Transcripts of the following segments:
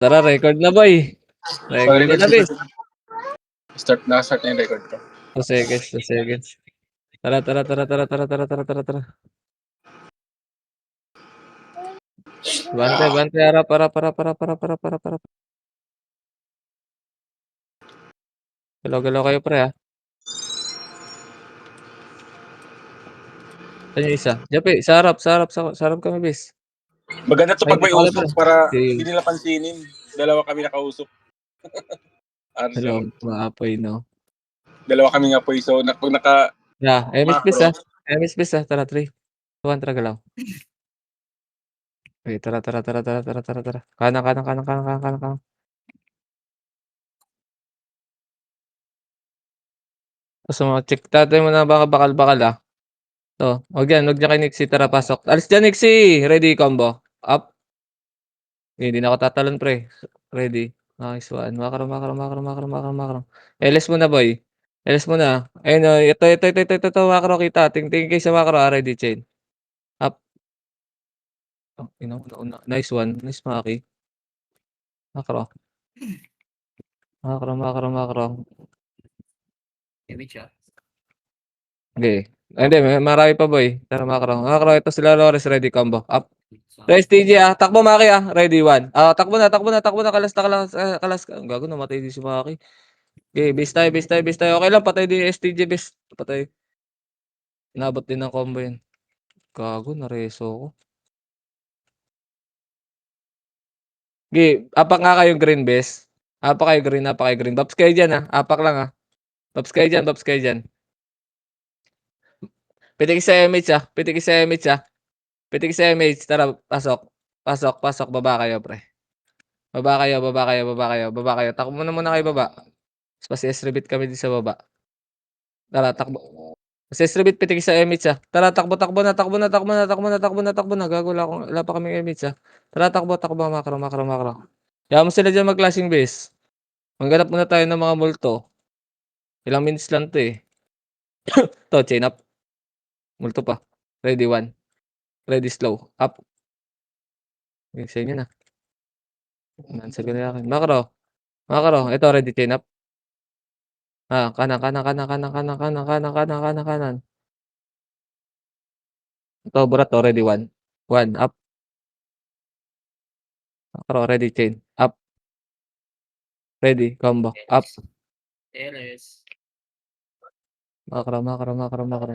Tara, record na boy. Record na bis. Start na yung record ko. 2 seconds, 2 seconds. Tara. Bante, harap. Para. Galaw kayo pre ha. Saan yung isa? Japi, sa harap kami bis. Maganda to pag may usok para okay. hindi nila pansinin. Dalawa kami nakausok. Hello, maapoy no. Dalawa kami nga po so pag naka Yeah, MS bis ha. Tara 3. 2 1 tara galaw. Okay, tara. Kanan. So, check tatay mo na baka bakal ah. To, wag niya kay Nixie, tara pasok. Alis dyan Nixie, ready combo. Up. Hindi na ako tatalon pre. Ready. Nice one. Makro. LS mo na boy. LS mo na. Ayun oh, ito makro kita. Tingin kayo sa makro, ready chain. Up. Oh, una. Nice one. Nice Maki. Makro. Okay. Hindi, marami pa boy. Tara makro. Ito sila Lores ready combo. Up. Guys, TJ takbo Maki ready 1. Takbo na, kalas. Gago namatay din si Maki. Okay, base tayo. Okay lang, patay din STJ base. Patay. Inabot din ng combo yun. Gago, nareso ko. Okay, apak nga kayo green base. Apak kayo green. Babs kayo dyan Apak lang Babs kayo dyan. Pitik sa MH Tara, pasok. Baba kayo, pre. Baba kayo. Takbo muna kayo baba. Tapos S-rebit kami din sa baba. Tara, takbo. S-rebit pitik sa MH Tara, takbo na. Gago, wala pa kaming MH Tara, takbo, makro. Kaya mo sila dyan mag-clashing base. Maghanap muna tayo ng mga multo. Ilang minutes lang to eh. To, chain up. Multo pa. Ready 1. Ready slow. Up. Sa inyo na. Sa ganyan akin. Makro. Ito, ready chain up. Kanan. Ito, burat to. Ready 1. 1. Up. Makro. Ready chain. Up. Ready. Combo. Up. LS. Makro.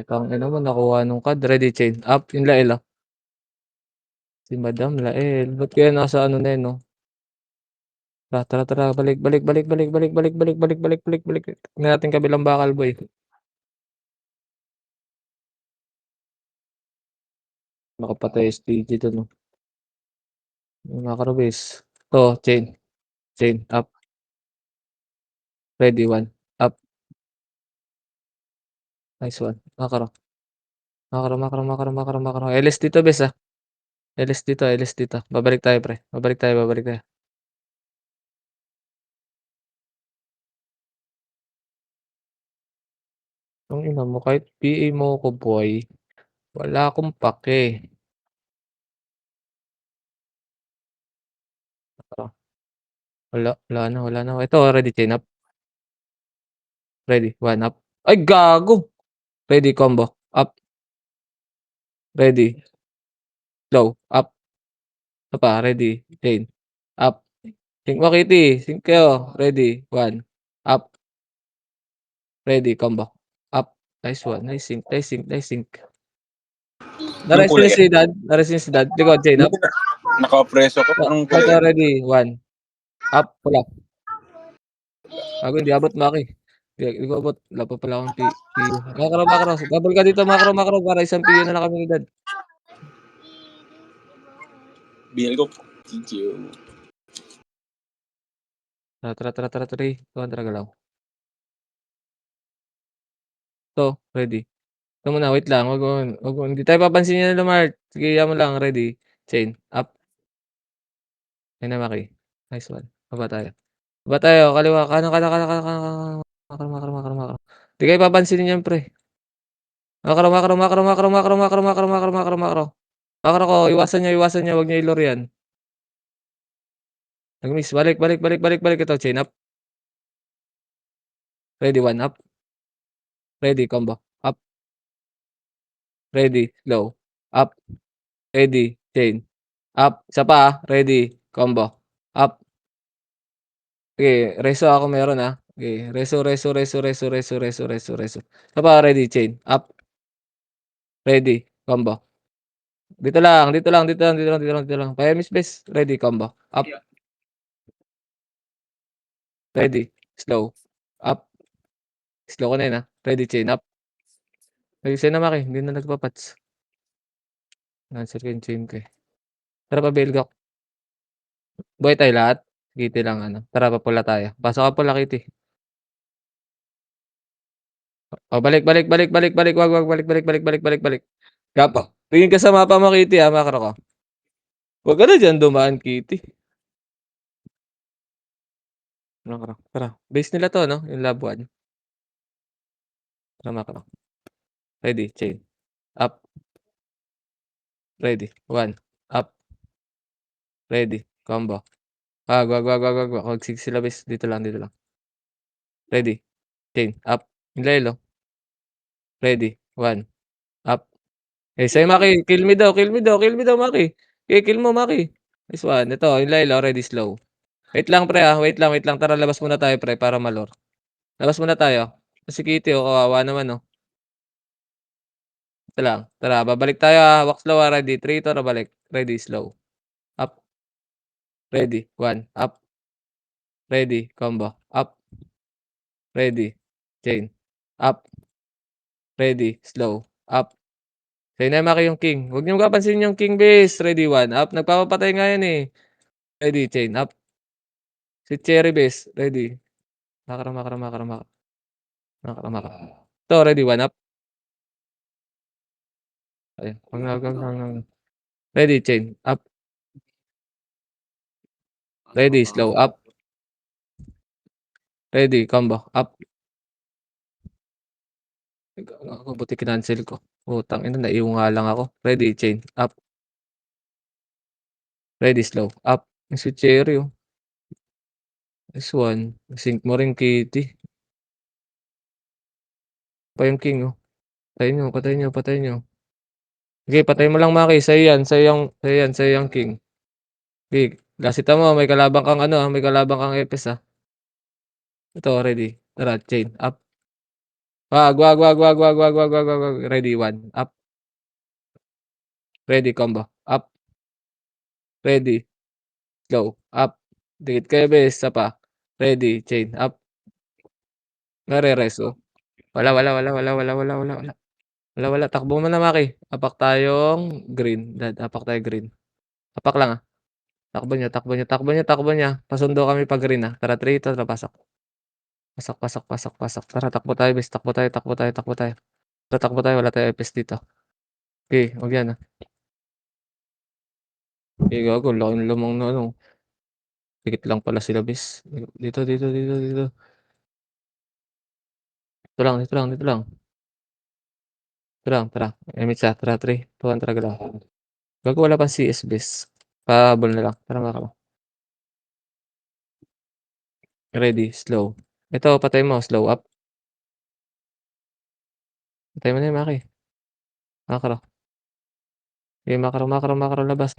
Tang ina mo, nakuha nung card. Ready chain. Up. Yung Lael Si Madam Lael. Ba't kaya nasa ano na yun, no? Tara. Balik. Tingnan natin kabilang bakal, boy. Nakapatay STG to, no? Makarobis. To, chain. Up. Ready, 1. Up. Nice one. Makaro. LS dito, bes, LS dito. Babalik tayo, pre. Babalik tayo. Ang ina mo, kahit PA mo ko, boy. Wala akong pake. Wala na. Ito, ready, chain up. Ready, 1 up. Ay, gago! Ready, combo. Up. Ready. Low. Up. Ito pa, ready. Chain. Up. Sync mo, Kitty. Sync kayo. Ready. 1. Up. Ready, combo. Up. Nice one. Nice sync. Naresin si dad. Likod, chain up. Naka-preso ko. Anong kulay? Ito, ready. 1. Up. Pula. Hindi abot, Maki. Hindi ko abot. Wala pa pala akong PU. Makro. Double ka dito, makro. Para isang PU na lang kami ni dad. BL ko. Thank you. Tara. Tara galaw. Ito, ready. Ito muna, wait lang. Hindi tayo papansin niya na Lumart. Sige, yan mo lang. Ready. Chain. Up. Ayun na, Maki. Nice one. Baba tayo. Kaliwa. Kanan. Makro. Hindi kayo papansinin yan, pre. Makro. Makro ko. Iwasan niyo. Huwag niyo ilor yan. Nag-miss, balik, ito chain up. Ready, 1 up. Ready, combo, up. Ready, slow, up. Ready, chain, up. Isa pa, ready, combo, up. Sige, reso ako meron, Sige, reso. Isa pa, ready, chain, up. Ready, combo. Dito lang. Pa-emis bes. Ready, combo, up. Ready, slow, up. Slow ko na yun, Ready, chain, up. Ayusin na Maki, hindi na nagpa-pats. Cancel ko yung chain ko, Tara pa-Belgak. Buhay tayo lahat? Kitty lang tara papula tayo. Pasok ka pula Kitty. Oh, balik. Wag, balik. Gapa. Tingin ka sa mapa mo Kitty, makro ko. Wag ka na diyan dumaan Kitty. Makro. Tara. Base nila to, yung Labuan. Tara makro. Ready, chain. Up. Ready. 1. Up. Ready. Combo. Wag. Wag sila base. Dito lang. Ready. Chain. Up. Inlaylo. Ready. 1. Up. Sa'yo Maki. Kill me daw, Maki. Kill mo Maki. Nice one. Ito, inlaylo. Ready, slow. Wait lang pre, wait lang. Tara labas muna tayo pre para malor. Labas muna tayo. Si Kitty kawawa naman Ito lang. Tara, babalik tayo Walk slow ready. 3 tara balik. Ready, slow. Up. Ready. 1. Up. Ready. Combo. Up. Ready. Chain. Up. Ready. Slow. Up. Sa'yo na Maki yung king. Huwag niyo kapansin yung king base. Ready, 1. Up. Nagpapapatay nga yan Ready, chain. Up. Si Cherry base. Ready. Makara. Ito, ready, 1 up. Ayun. Hanggang. Ready, chain. Up. Ready, slow. Up. Ready, combo. Up. Ako, buti kinancel ko. Putang ina, naiwan nga lang ako. Ready, chain. Up. Ready, slow. Up. Yung si Cherry, This one. Sync mo rin, Kitty. Pa yung king, Patay nyo. Okay, patay mo lang, Maki. Sa'yo yung king. Okay, lasita mo. May kalabang kang may kalabang kang epes, Ito, ready. Tara, chain. Up. Wag. Ready, 1. Up. Ready, combo. Up. Ready. Slow. Up. Dikit kayo, bes. Isa pa. Ready, chain. Up. Nare-reso. Wala. Takbo mo na, Maki. Apak tayong green. Apak tayo green. Apak lang, Takbo niya. Pasundo kami pag green, Tara, 3. Tara, pasok. Pasok. Tara, takbo tayo, bes. Takbo tayo. Tara, takbo tayo. Wala tayo epes dito. Okay, huwag yan, Okay, gago. Laking lamang na, Dikit lang pala sila, bes. Dito. Dito lang. Tara. Emitsa, tara, 3, 2, 1, tara, galaw. Gago, wala pang CS, bes. Pahabol na lang. Tara, Maki. Ready, slow. Ito, patay mo. Slow up. Patay mo na yung Maki. Makro. Okay, makro. Labas.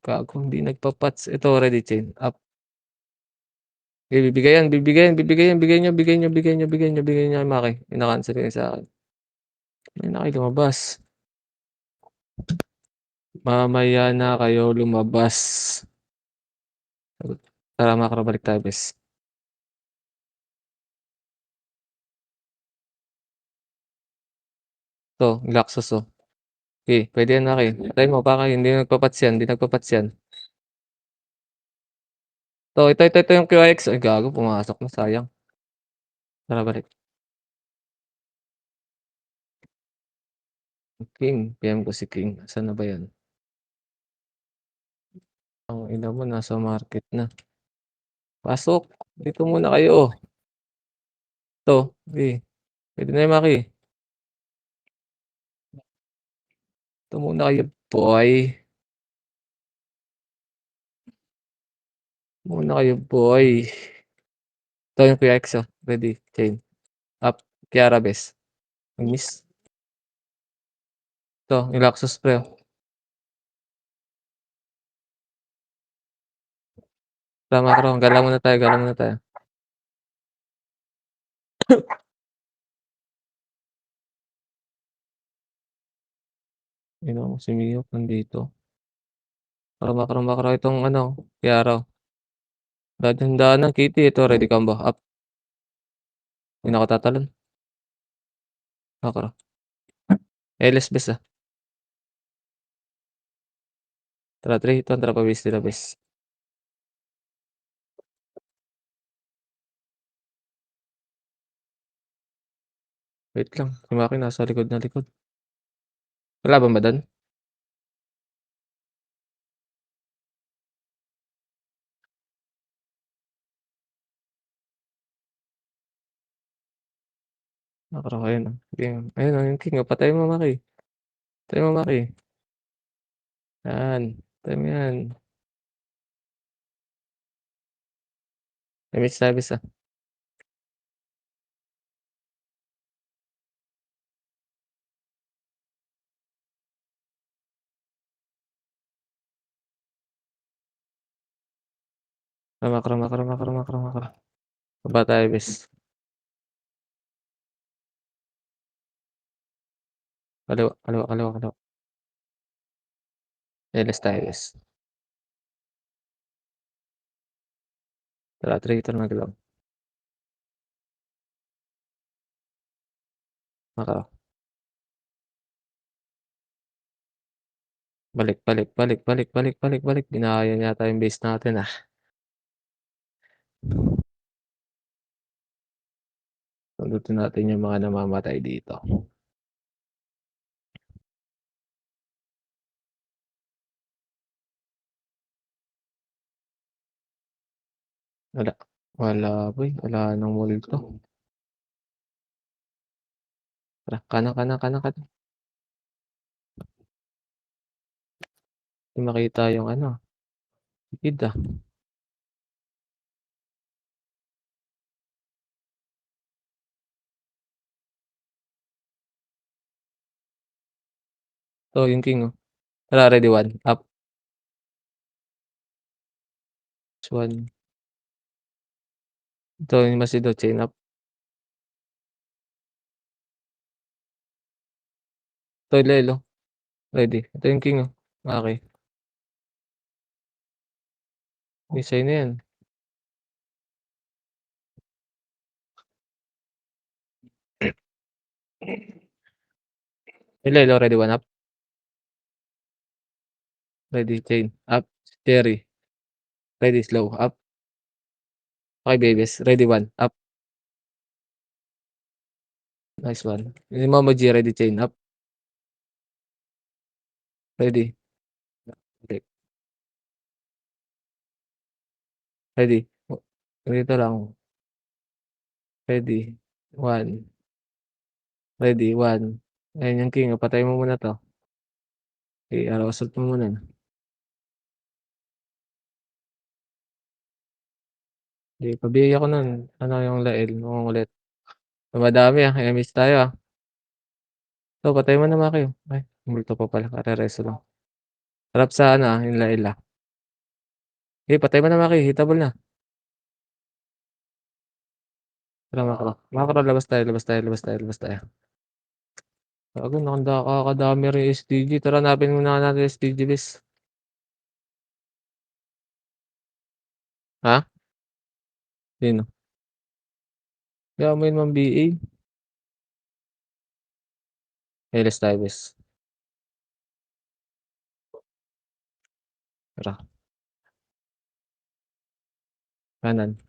Gago, hindi nagpa-pats. Ito, ready, chain. Up. Okay, bibigay yan. Bigay nyo, Maki. Ina-cancel yun sa akin. May na kayo lumabas. Mamaya na kayo lumabas. Tara, makro, balik tayo, bes. Ito, Glaxos, Okay, pwede yan, Maki. Patay mo, baka hindi nagpa-pats yan. Ito yung QX. Ay, gago, pumasok na, sayang. Tara, balik. King, PM ko si King. Saan na ba yan? Ang ina mo, nasa market na. Pasok. Dito muna kayo. Ito. Okay. Pwede na yung Maki. Ito muna kayo, boy. Muna kayo boy. Ito yung Kuya X, oh. Ready, chain. Up, Kiara bes. Miss. Ito, yung Laxus pre, oh. Tama ka, gala muna tayo, gala muna tayo. Yun know, si Mio nandito. Karama itong ano, Kiara. Dahan-dahan ng Kitty, ito ready combo. Up. Hindi na ako tatalon. Makara. LS bes, ah. Tara, 3 ito, tara pa base nila bes. Wait lang, si Maki nasa likod na likod. Kalaban ba doon? Makara kayo na. Ayun, yung king, oh. Patay mo Maki. Patay mo Maki. Yan, patay mo yan. Image na bes, ah. Makara. Baba tayo bes. Kaliwa. LS tayo bes. Tara, 3 ito na lang. Makara. Balik. Binaya yata yung base natin, ah. Pagluto natin yung mga namamatay dito. Wala boy, wala nang multo. Tara, kanan. Hindi makita yung ano, sikid, ah. Ito yung king, oh. Tara, ready, 1. Up. 1. Ito yung Masido, chain up. Ito yung Lelo. Ready. Ito yung king, oh. Okay. Isay na yan. Yung Lelo, ready, 1 up. Ready, chain. Up. Cherry. Ready, slow. Up. Okay, babies. Ready, 1. Up. Nice one. Yung Momo G, ready, chain. Up. Ready. Okay. Ready. Dito lang. Ready. 1. Ready, 1. Ayan yung king, oh. Patay mo muna to. Okay, assault mo muna. Hindi, pabigay ako nun. Ano yung lail, mukhang ulit. Madami, ah. Miss tayo, ah. So, patay mo na Maki, oh. Ay, multo pa pala. Karereso lang. Harap sa ano, yung lail, ah. Okay, patay mo na Maki. Hitable na. Tara, Makro, labas tayo. Gago, kakadami rin yung STG. Tara, hanapin muna natin yung STG list. Ha? Sino? Kaya mo yun mang BA. LS tayo, bes. Tara. Kanan.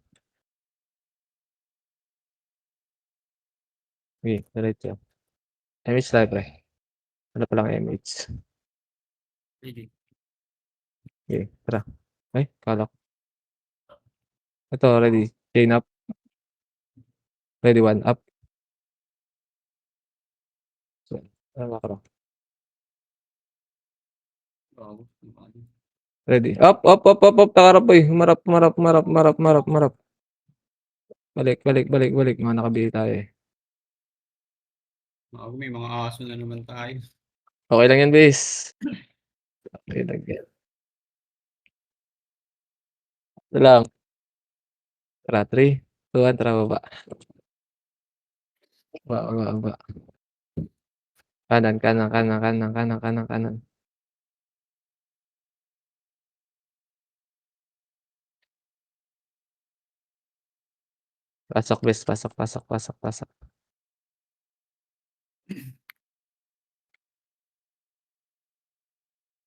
Okay, diretso. MH tayo, pre. Ano palang MH? Ready. Okay, tara. Ay, kala ko. Ito, ready. Chain up. Ready, 1 up. So, Makro. Bago. Ready. Up, up, up, up, up. Nakaharap boy. Humarap, humarap, humarap, humarap, humarap, humarap. Balik, balik, balik, balik. Mga nakabili tayo eh. May mga aso na naman tayo. Okay lang yan, base. Okay lang yan. Ito lang. Tara, 3, 2, 1, tara baba. Baba, baba, baba. Kanan, kanan, kanan, kanan, kanan, kanan, kanan. Pasok, base. Pasok, pasok, pasok, pasok.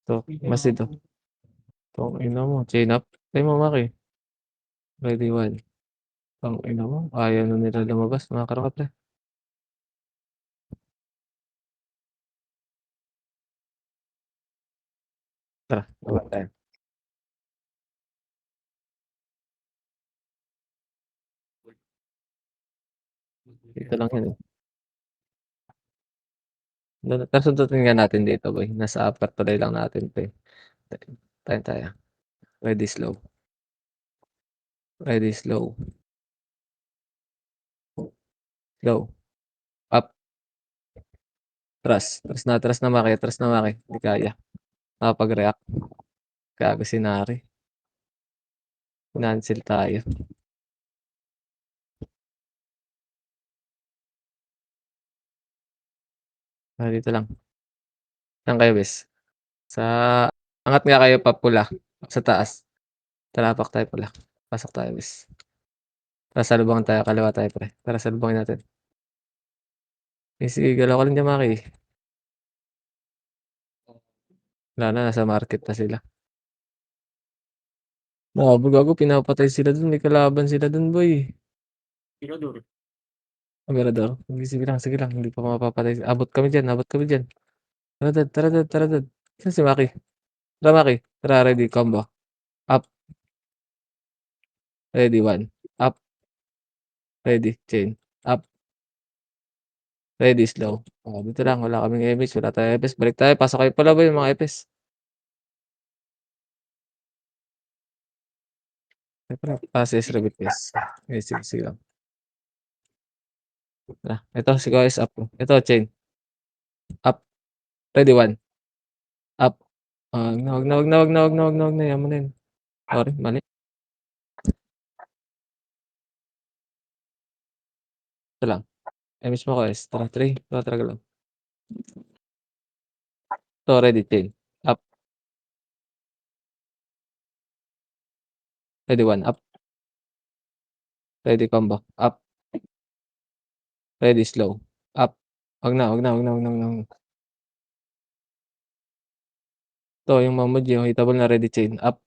Ito, mas ito. Itong ina mo. Chain up. Tayo mo, Maki. Ready, 1. Itong ina mo. Ayaw na nila lumabas. Mga karakatre. Tara, baba tayo. Dito lang yun eh. Kasundutin nga natin dito, boy. Nasa upper tuloy lang natin ito eh. Tayo, tayo. Ready, slow. Ready, slow. Slow. Up. Trust na Maki. Trust na Maki. Hindi kaya. Nakapag-react. Gago si Nari. Cancel tayo. Dito lang. Saan kayo, bes? Sa... Angat nga kayo pa pula. Sa taas. Talapak tayo pula. Pasok tayo, bes. Tara, salubungan tayo. Kaliwa tayo, pre. Tara, salubungin natin. Sige, galaw ka lang dyan, Maki. Wala na, nasa market na sila. Gago, pinapatay sila dun. May kalaban sila dun, boy. Tirador. Operador. Sige lang. Hindi pa mapapatay. Abot kami dyan. Tara, dad. Tara, dad. Saan si Maki? Tara, Maki. Tara, ready. Combo. Up. Ready, 1. Up. Ready. Chain. Up. Ready, slow. Dito lang. Wala kaming EMS. Wala tayo EPS. Balik tayo. Pasok kayo pala, boy. Mga EPS. Passes, repeat, guys. Sige lang. Tara. Ito, si guys. Up. Ito, chain. Up. Ready, 1. Up. Wag na. Yaman na yun. Sorry, mali. Ito lang. EMS mo, guys. Tara, 3. Tara lang. Ito, ready, chain. Up. Ready, 1. Up. Ready, combo. Up. Ready, slow. Up. Wag na. Ito, yung Mamud, yung hitable na ready, chain. Up.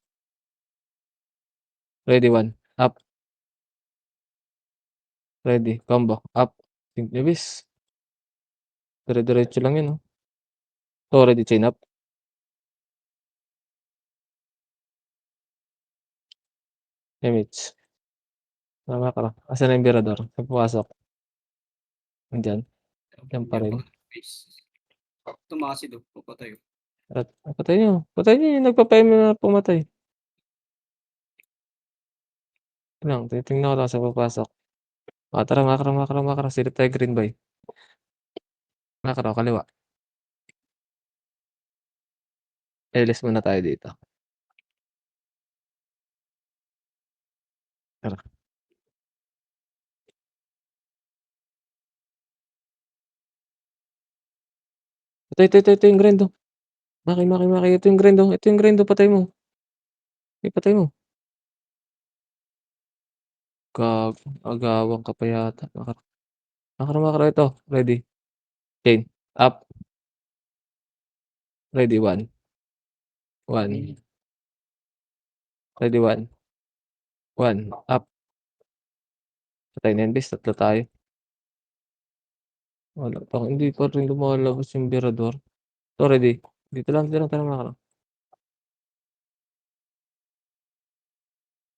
Ready, 1. Up. Ready, combo. Up. Think nyo, bis. Dire-diretso lang yun, oh. Ito, ready, chain. Up. Damage. Tama ka. Asan na yung Birador? Nagpapasok. Andyan. Yan pa rin. Tumasid o. Papatayo. Patay nyo. Yung nagpapayam na pumatay. Ito lang. Titingnan ko lang sa papasok. Tara, makara. Silip tayo green boy. Makara, kaliwa. Elis muna tayo dito. Tara. Ito yung grind, oh. Maki. Ito yung grind, oh. Patay mo. Patay mo. Gago. Agawang ka pa yata. Makara. Ito. Ready. Chain. Up. Ready, 1. 1. Ready, 1. 1. Up. Patay na yun, bis. Tatlo tayo. Wala pa. Hindi pa rin lumalabas yung Birador. Ito, ready. Dito lang. Tara, makara.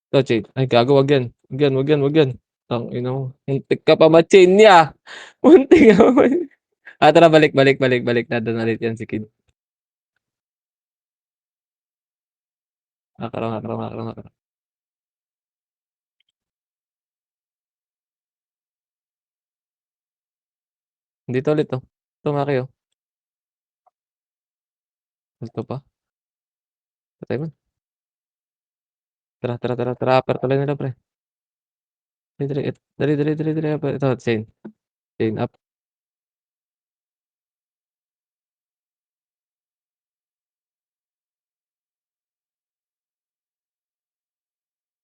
Ito, chain. Ay, gago. Wag yan. Tangina mo. Muntik ka pa ma-chain niya. Muntik ka pa. Tara, balik. Na doon ulit yan si Kid. Makro. Dito ulit, oh. Ito, Maki, oh. Ito pa. Patay mo. Tara. Upper tuloy nila, pre. Dali. Ito, chain up.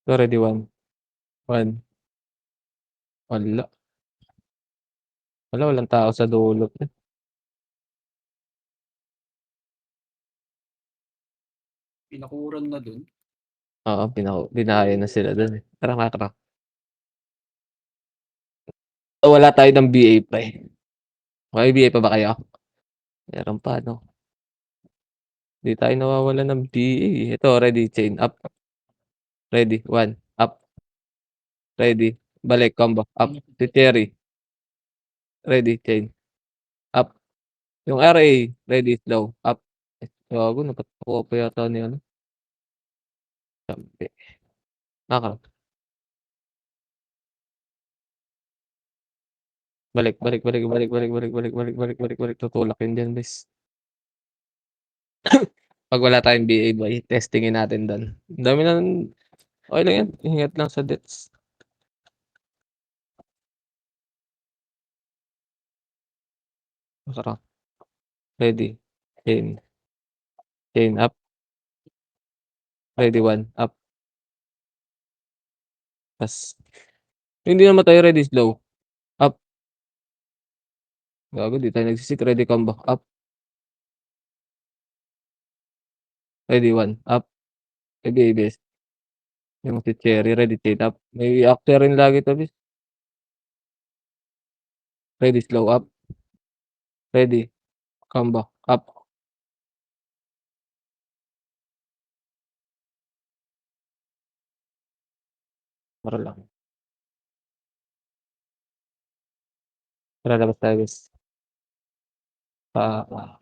Ito, ready, 1. Walang tao sa dulo. Pinakuran na dun. Oo, binaya na sila dun, eh. Tara, Makro. Wala tayo ng BA, pre. May BA pa ba kayo? Meron pa, no? Di tayo nawawalan ng BA, eh. Ito, ready, chain up. Ready, 1. Up. Ready. Balik, combo. Up. Si Cherry. Ready, chain. Up. Yung RA. Ready, slow. Up. Gago, napatuko pa yata ni ano. Sabi. Makro. Balik. Tutulak yun dyan, guys. Pag wala tayong BA, boy, testingin natin doon. Dami na. Okay lang yan. Ingat lang sa deaths. Makro. Ready. Chain up. Ready, 1. Up. Tas. Hindi namatay, ready, slow. Up. Gago, di tayo nagsisik. Ready, combo. Up. Ready, 1. Up. Ready, ABS. Yung si Cherry, ready, chain up. May actor rin lagi to, bis. Ready, slow. Up. Ready. Combo. Up. Para lang. Tara, labas tayo, bis.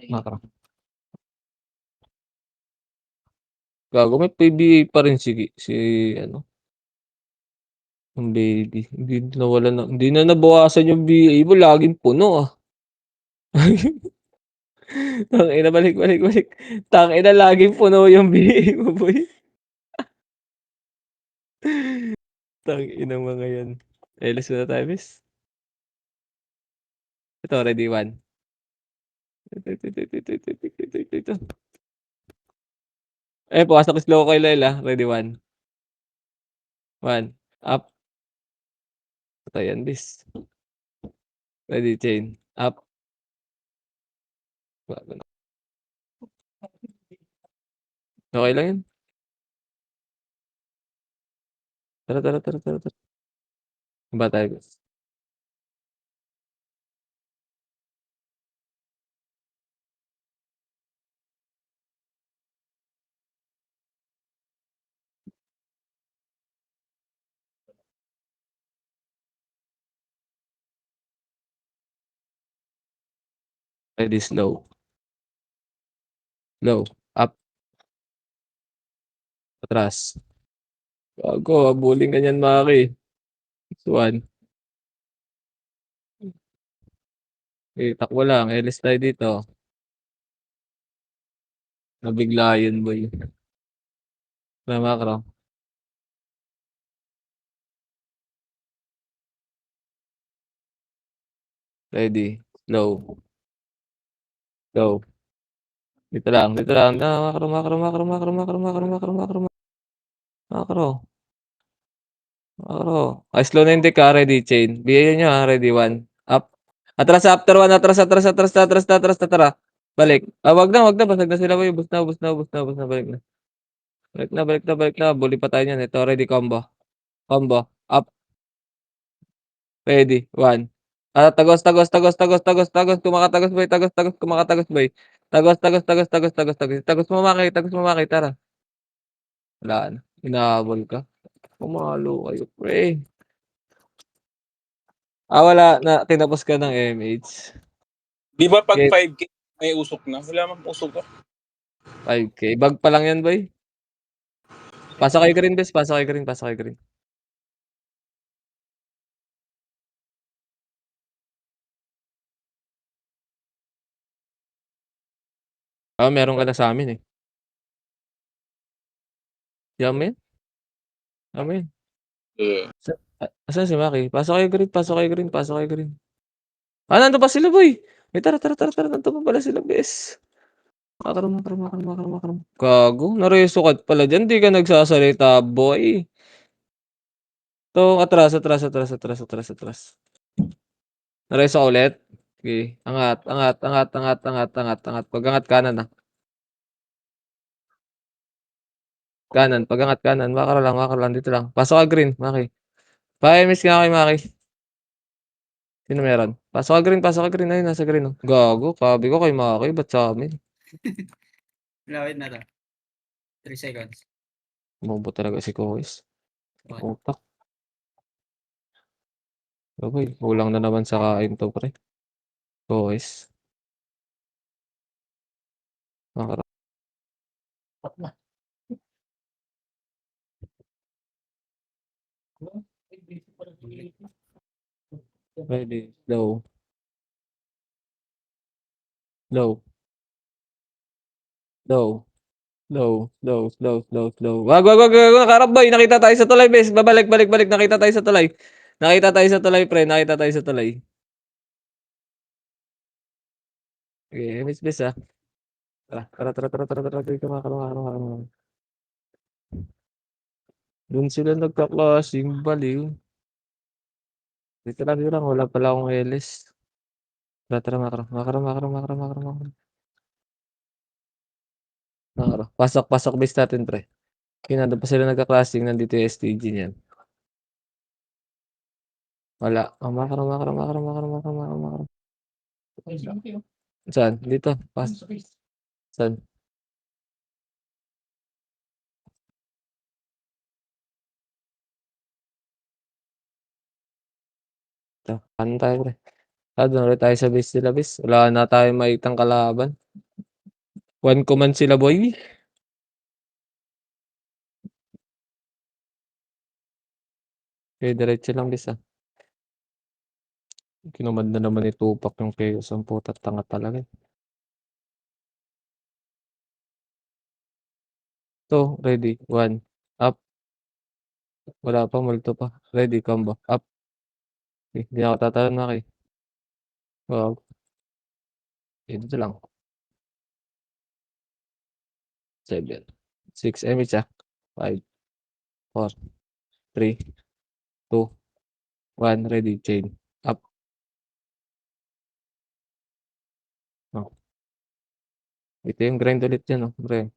Makro. Gago, may PBA pa rin si ano, yung baby. Hindi na nabawasan yung BA mo, laging puno, ah. Tangina, balik. Tangina, laging puno yung BA mo, boy. Tangina mga yan. Elis na tayo, bis. Ito, ready, 1. Ito. Pumasok slow kay Lela. Ready, 1. Up. Ito yan, bis. Ready, chain. Up. Okay lang yan. Tara. Ba tayo, bis? Ready, slow. Up. Atras. Gago, habulin ka niyan, Maki. 1. Takbo lang. Elis tayo dito. Nabigla yun, boy. Tara, Makro. Ready. Slow. Dito lang. Makro. Slow na yung deck, ha. Ready, chain. Bigyan nyo, ha. Ready, 1. Up. Atras, after 1. Atras. Tara. Balik. Wag na. Basag na sila, boy. Ubus na. Balik na. Bully pa tayo niyan. Ito, ready, combo. Up. Ready, 1. Tagos. Kumakatagos, boy. Kumakatagos, boy. Tagos mo, Maki. Tara. Wala na. Hinahabol ka. Pumalo kayo, pre. Wala na. Tinapos ka ng MH. Di ba pag Okay. 5K may usok na? Wala mang usok ka. 5K. Bag pa lang yan, boy. Pasok kay green, bes. Pasok kay green, pasok kay green. Meron ka na sa amin eh. Yaman mo yan. Yaman mo yan. Yeah. Asan si Maki? Pasok kay green, pasok kay green, pasok kay green. Nandun pa sila, boy. May tara. Nandun pa pala sila, bes. Makaram. Gago, naresukat pala dyan. Di ka nagsasalita, boy. To, atras. Nareso ka ulit. Okay. Angat. Pag-angat kanan na. Kanan. Pag-angat kanan. Makara lang. Dito lang. Pasok ka green, Maki. Pa-miss nga kay Maki. Sino meron? Pasok ka green. Ayun, nasa green. Oh. Gago, sabi ko kay Maki. Ba't sa amin? Lawit na to. 3 seconds. Bobo talaga si Kois. Utak. Gagoy, kulang na naman sa kain to, pre. Kois. Makara. Ready. Low. Wag. Nakarap, boy. Nakita tayo sa tulay, bes. Balik. Nakita tayo sa tulay. Pre. Nakita tayo sa tulay. Okay, miss, bes, ah. Tara. Doon sila nagka-klaseng baliw. Dito lang. Wala pala akong LS. Tara. Makara. Pasok base natin, pre. Nandun pa sila nagka-klaseng. Nandito yung STG niyan. Wala. Makara. Saan? Dito. Saan? Ito. Ano tayo, pre? Doon ulit tayo sa base nila, base. Wala na tayo maitang kalaban. One command sila, boy. Okay, diretso lang, base, ah. Kinumad na naman ni Tupac yung Chaos. Ang puta, tanga talaga. Ito, ready. 1. Up. Wala pa, multo pa. Ready, combo. Up. Okay, hindi ako tatalan, Maki. Wow. Okay, dito lang. 7. 6. MH, ah. 5. 4. 3. 2. 1. Ready, chain. Up. Oh. Ito yung grind ulit yan, oh. Pre.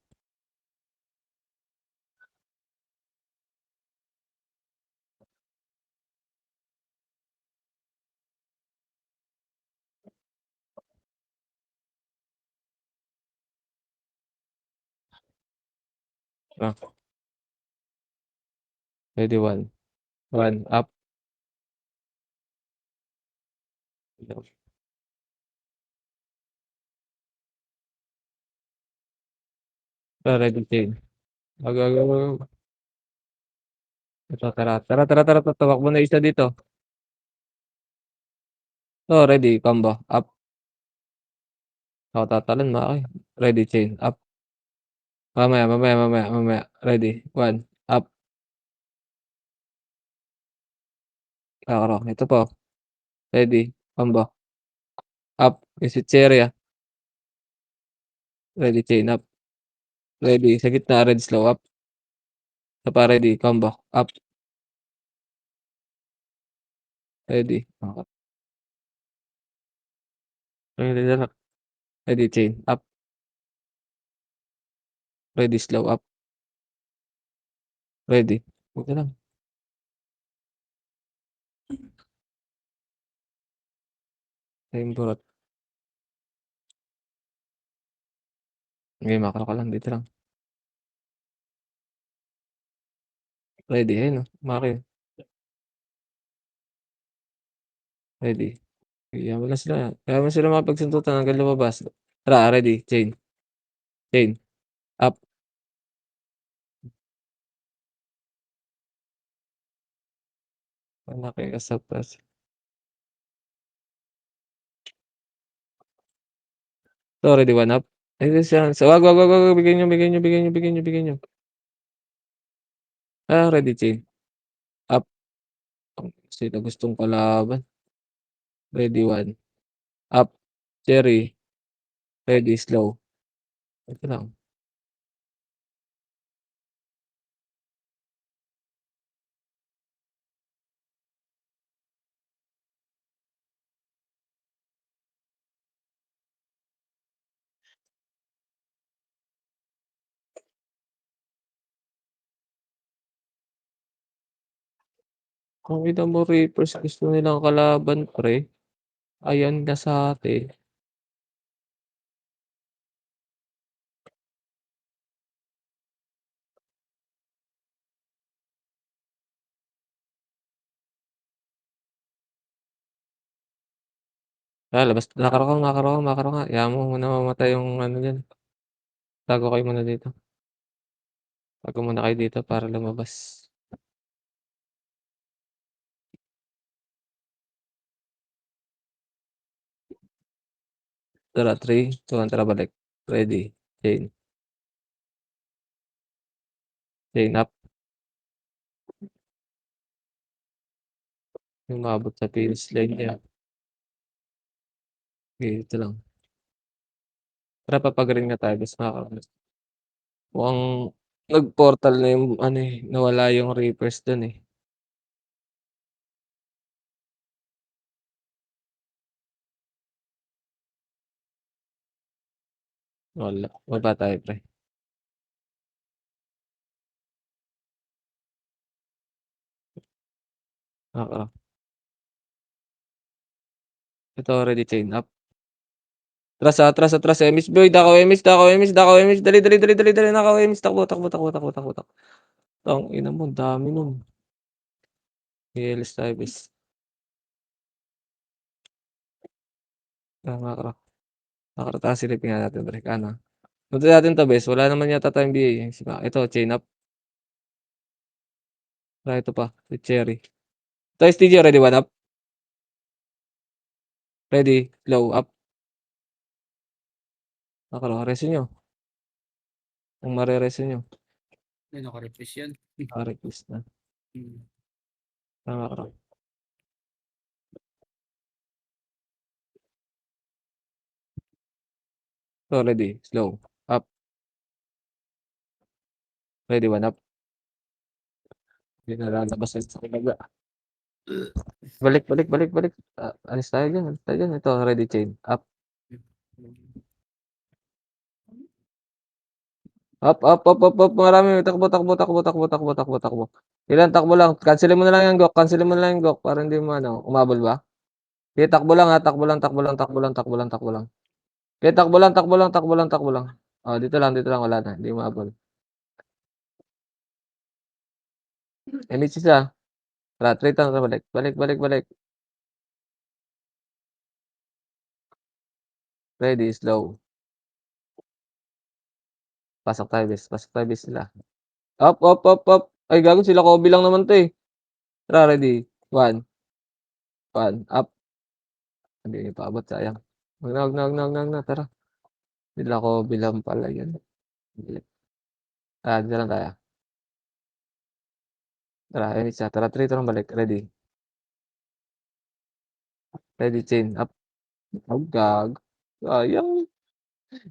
Ah. Ready, 1. 1. Up. Ready, chain. Wag. Ito, tara. Tumakbo na isa dito. Oh, ready, combo. Up. Ako tatalan, Maki. Ready, chain. Up. Mamaya. Ready, 1. Up. Kakaro. Ito po. Ready, combo. Up. Visit area. Ready, chain. Up. Ready, sa gitna, red slow. Up. Isa pa, ready, combo. Up. Ready. Ready, chain. Up. Ready, slow. Up. Ready. Okay lang. Time burot. Okay, makro ka lang. Dito lang. Ready, ayun, oh. Maki. Ready. Kaya mo sila makapagsuntutan hanggang lumabas. Tara, ready, chain. Chain. Up. Malaki ka sa plus. So, ready, one up. Ay, siya. So, wag. Bigyan nyo. Ready, chain. Up. Sino gustong kalaban? Ready, one. Up. Cherry. Ready, slow. Ito lang. Kung kita mo Reapers, gusto nilang kalaban, pre. Ayan na sa atin. Labas. Nakaroon ka. Hayaan mo muna mamatay yung ano dyan. Tago kayo muna dito. Tago muna kayo dito para lumabas. Tara, 3, 2, 1, tara balik. Ready. Chain. Chain up. Yung maabot sa finish line niya. Okay, ito lang. Tara, papagaling na tayo. Basta makakalas. Mukhang nag-portal na yung ano eh. Nawala yung Reapers dun eh. Wala. Baba tayo, pre. Nakaroon. Ito already chain up. Atras. Emis boy. Dako. Dali. Nakaw, Emis. Takbo. Tang ina mo. Dami nun. Yeles tayo, bis. Nakaroon. Tayo, silipin nga natin, pre. Ano? Punta natin to, bes. Wala naman yata tayong BA. Ito, chain up. Ito pa. With cherry. Ito, STG already. One up. Ready. Low up. Nakaroon. Resin nyo. Kung mareresin nyo. Ay, naka-refresh yan. Request na. Hmm. Nakaroon. So, ready. Slow. Up. Ready. One up. Hindi na lalabas sa kinaga. Balik. Alis tayo dyan. Ito, ready chain. Up. Up. Marami. Takbo. Ilan takbo lang. Cancelin mo na lang yung gok. Para hindi mo ano. Umabol ba? Okay, takbo lang ha. Takbo lang. Okay, takbo lang. Oh, dito lang. Wala na. Hindi umabol. Emis isa. Tara, 3 lang. Balik. Ready, slow. Pasok tayo, bis sila. Up. Ay, gago sila ko bilang naman to eh. Tara, ready. 1. Up. Hindi niyo paabot, sayang. Wag na. Tara. Nila ko bilang pala yan. Dito lang tayo. Tara, ayun isa. Tara, 3 lang balik. Ready. Chain. Up. Oh, gag. Sayang.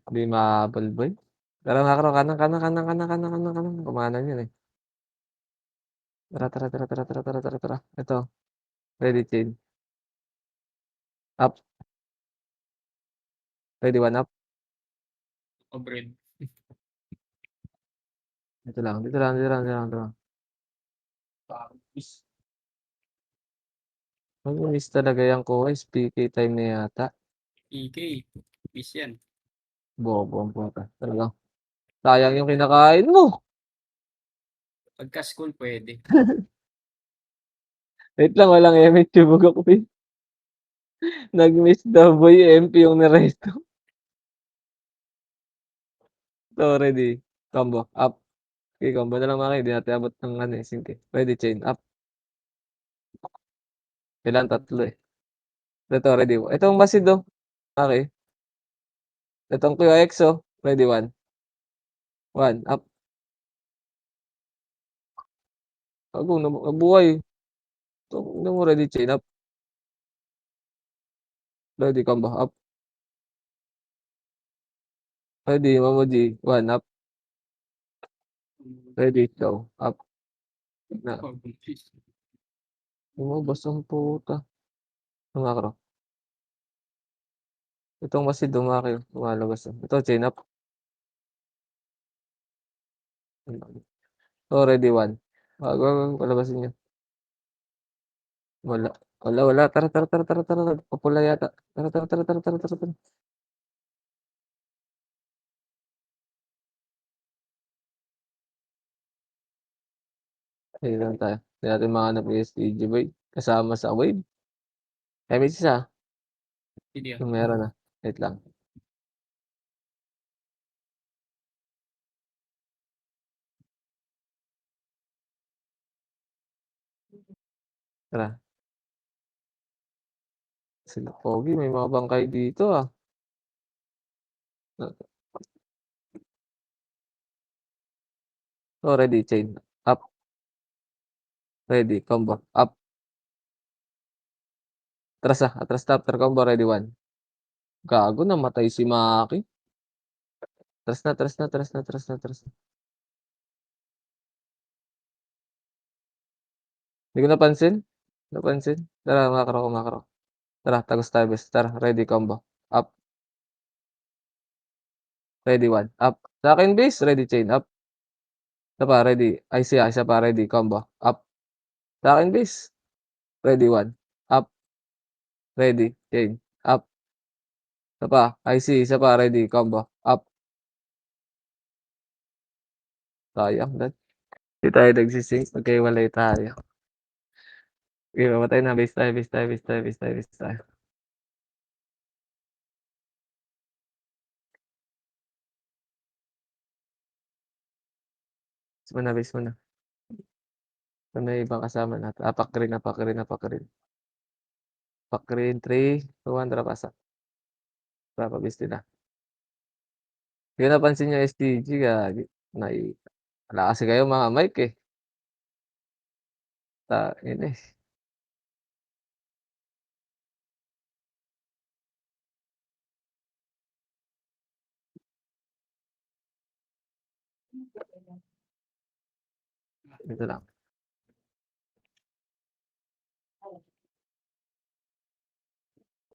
Hindi mahabol, boy. Tara, makro. Kanan. Kumanan yun eh. Tara. Ito. Ready, chain. Up. Ready, 1 up. Bread. Dito lang. Miss talaga yan ko. PK time na yata. EK. Fish yan. Bobo ang puta. Talagang sayang yung kinakain mo. Pagka school, pwede. Wait lang, walang MH tubog ako eh. Nag-miss the boy MP yung niresto. So, ready. Combo. Up. Okay, combo na lang mga kayo. Hindi natin abot ng ano eh. Sink eh. Ready, chain. Up. Ilan? Tatlo eh. Ito, ready. Itong Basid oh. Okay. Itong QX oh. Ready, 1. 1, up. Gago, nabuhay. Ito, hindi mo ready, chain up. Ready, combo, up. Ready, Mamoji, 1, up. Ready, slow, up. Na, lumabas ang puta. Tumakro. Itong Basid, dumaki. Lumalabas. Ito, chain up. Ito, ready, 1. Palabasin nyo. Wala. Wala. Tara. Papula yata. Tara. Ayun lang tayo. Hindi natin mahanap yung STG boy. Kasama sa wave. May isa. Hindi ah. Kung meron na. Wait lang. Tara. Sila Pogi. May mga bangkay dito ah. So ready. Chain. Up. Ready. Combo. Up. Atras ah. Atras top. After combo. Ready. 1. Gago. Namatay si Maki. Atras na. Hindi ko napansin. Tara. Makro. Tara. Tagos tayo best. Tara. Ready. Combo. Up. Ready. 1. Up. Sa akin base. Ready. Chain. Up. Isa pa. Ready. Ay siya. Isa pa. Ready. Combo. Up. Sa akin base. Ready. 1. Up. Ready. Chain. Up. Isa pa. IC. Isa pa. Ready. Combo. Up. Sayang. Hindi tayo nagsisync. Magkaiwalay tayo. Okay, mamatay na. Base tayo. Base mo na. Ano yung ibang kasama natin? Pakrin. Pakrin. 3, 2, 1. Tara pasa. Tara pa. Base nila. Hindi ko napansin yung STG. Gagi. Wala kasi kayo mga mic eh. Yun eh. Dito lang.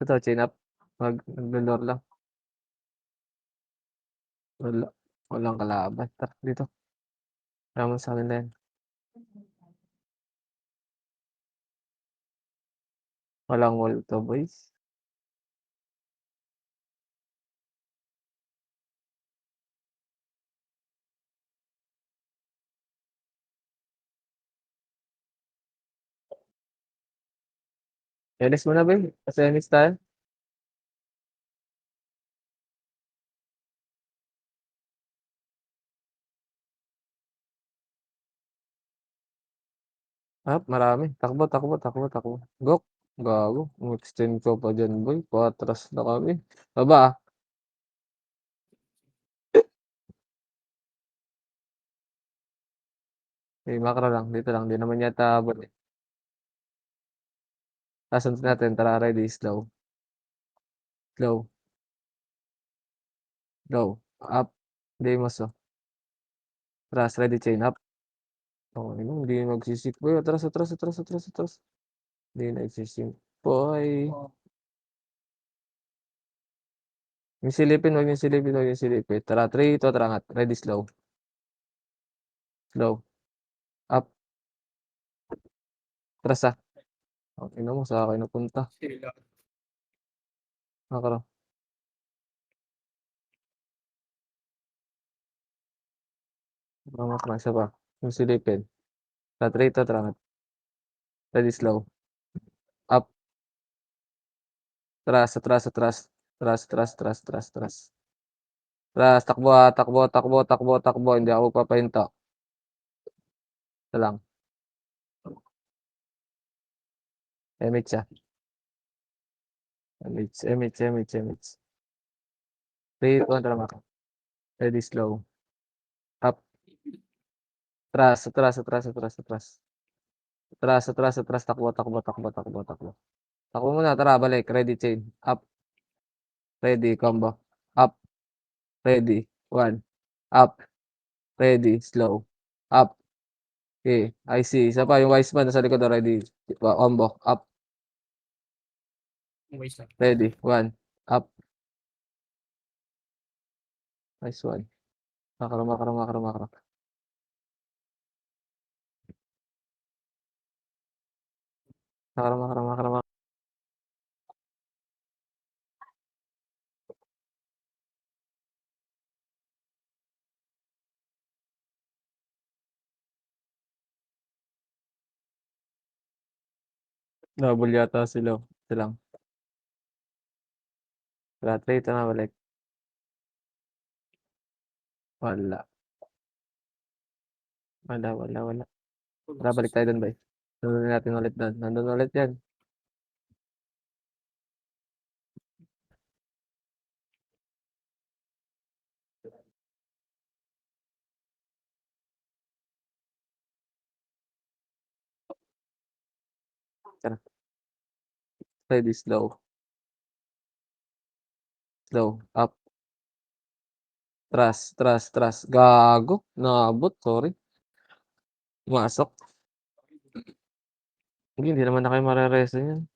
Ito, chain up. Mag-lure lang. Walang kalaban. Tara, dito. Tama sa akin na yan. Walang wall to, boys. Enes mo na, babe. Kasi Enes tayo. Marami. Takbo. Gok. Gago. Mag-extend ko pa dyan, boy. Patras na kami. Baba ah. Okay, makro lang. Dito lang. Di naman yata abot eh. Tasunod natin. Tara, ready. Slow. Up. Hindi mo so. Tras, ready. Chain up. Oh, hindi magsisik, boy. Atras. Hindi nagsisik. Boy. Yung silipin. Huwag yung silipin. Tara, 3, 2, tara angat. Ready. Slow. Up. Tras ah. Okay na mo. Sa akin napunta. Makro. Makro. Isa pa. Yung silipin. Tara, 3, 2, tara angat. Ready. Slow. Up. Tras. Tras. Takbo. Hindi ako papahinto. Ito lang. MH siya. MH. 3, 2, tara maka. Ready, slow. Up. Atras. Takbo. Takbo muna, tara, balik. Ready, chain. Up. Ready, combo. Up. Ready. 1. Up. Ready, slow. Up. Okay, I see. Isa pa, yung wise man nasa likod, ready. Combo. Up. Waste lang. Ready. 1. Up. Nice one. Makro. Double yata sila. Silang. Flat rate na balik. Wala. Tara, balik tayo dun, bay. Nandun natin ulit doon. Nandun ulit yan. Tara. Ready, slow. Up. Tras. Gago. Naabot, sorry. Masok. Hindi naman na kayo marereso yan.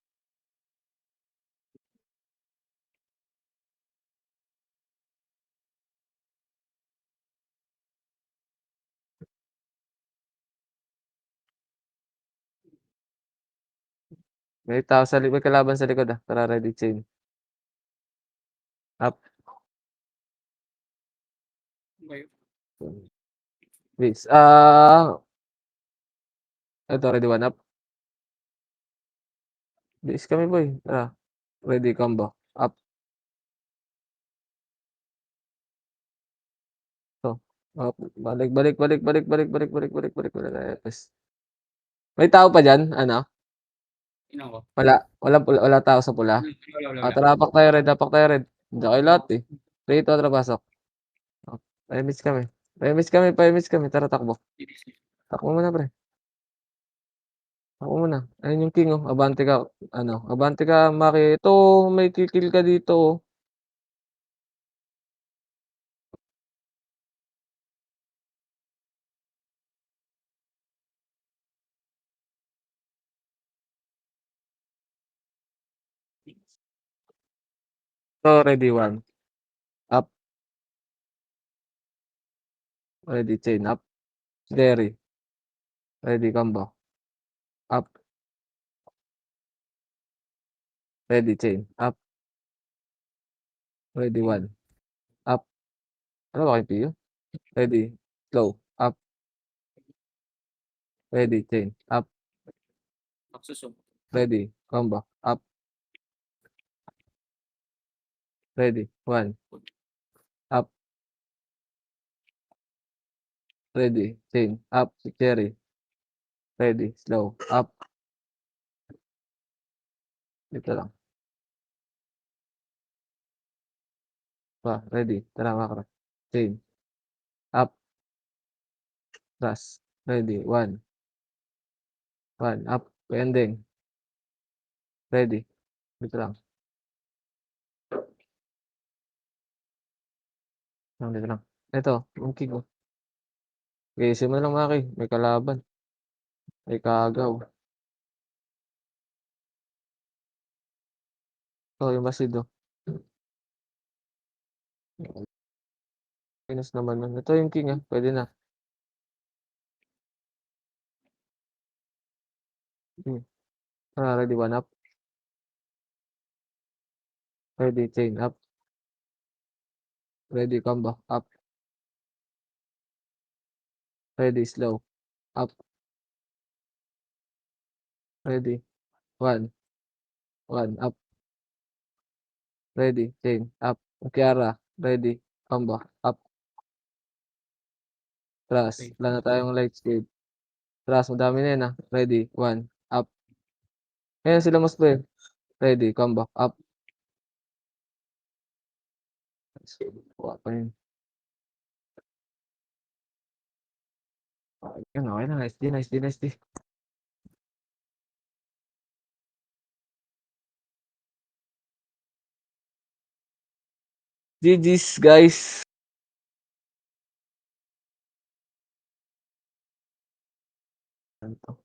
May tao sa likod, may kalaban sa likod ah. Tara, ready, chain. Up. Okay. Bis. Ito, ready, 1 up. Bis kami, boy. Tara. Ready, combo. Up. To. Up. Balik. Yes. May tao pa dyan? Ano? Tingnan ko. Wala tao sa pula. Wala. Tara, apak tayo red. Diyan kayo lahat eh. Rito, tara, pasok. Paimage kami. Tara, takbo. Takbo muna, pre. Ayun yung king, oh. Abante ka, Maki. Ito, may kill ka dito, oh. So, ready, 1. Up. Ready, chain. Up. Derry. Ready, combo. Up. Ready, chain. Up. Ready, 1. Up. Ano ba kayo, Pio? Ready, slow. Up. Ready, chain. Up. Magsusok. Ready, combo. Up. Ready, 1. Up. Ready, chain. Up. Si Cherry. Ready, slow. Up. Dito lang. Ready. Tara, makro. Chain. Up. Tras. Ready, 1. Up. Pending. Ready. Dito lang. Dito lang. Ito, yung king, oh. Gising mo lang, Maki. May kalaban. May kaagaw. Ito, yung masid, oh. Minus naman nun. Ito yung king, ah. Pwede na. Ready, 1 up. Ready, chain. Up. Ready, combo. Up. Ready, slow. Up. Ready, 1. Up. Ready, chain. Up. Kiara. Ready, combo. Up. Tras. Okay. Wala na tayong light speed. Tras, madami na yun, ah. Ready, 1. Up. Ayan sila mas pre. Ready, come back up. Kuha pa yun. Yun, okay na. Nice D, nice D, nice D. GG's, guys. Ano to?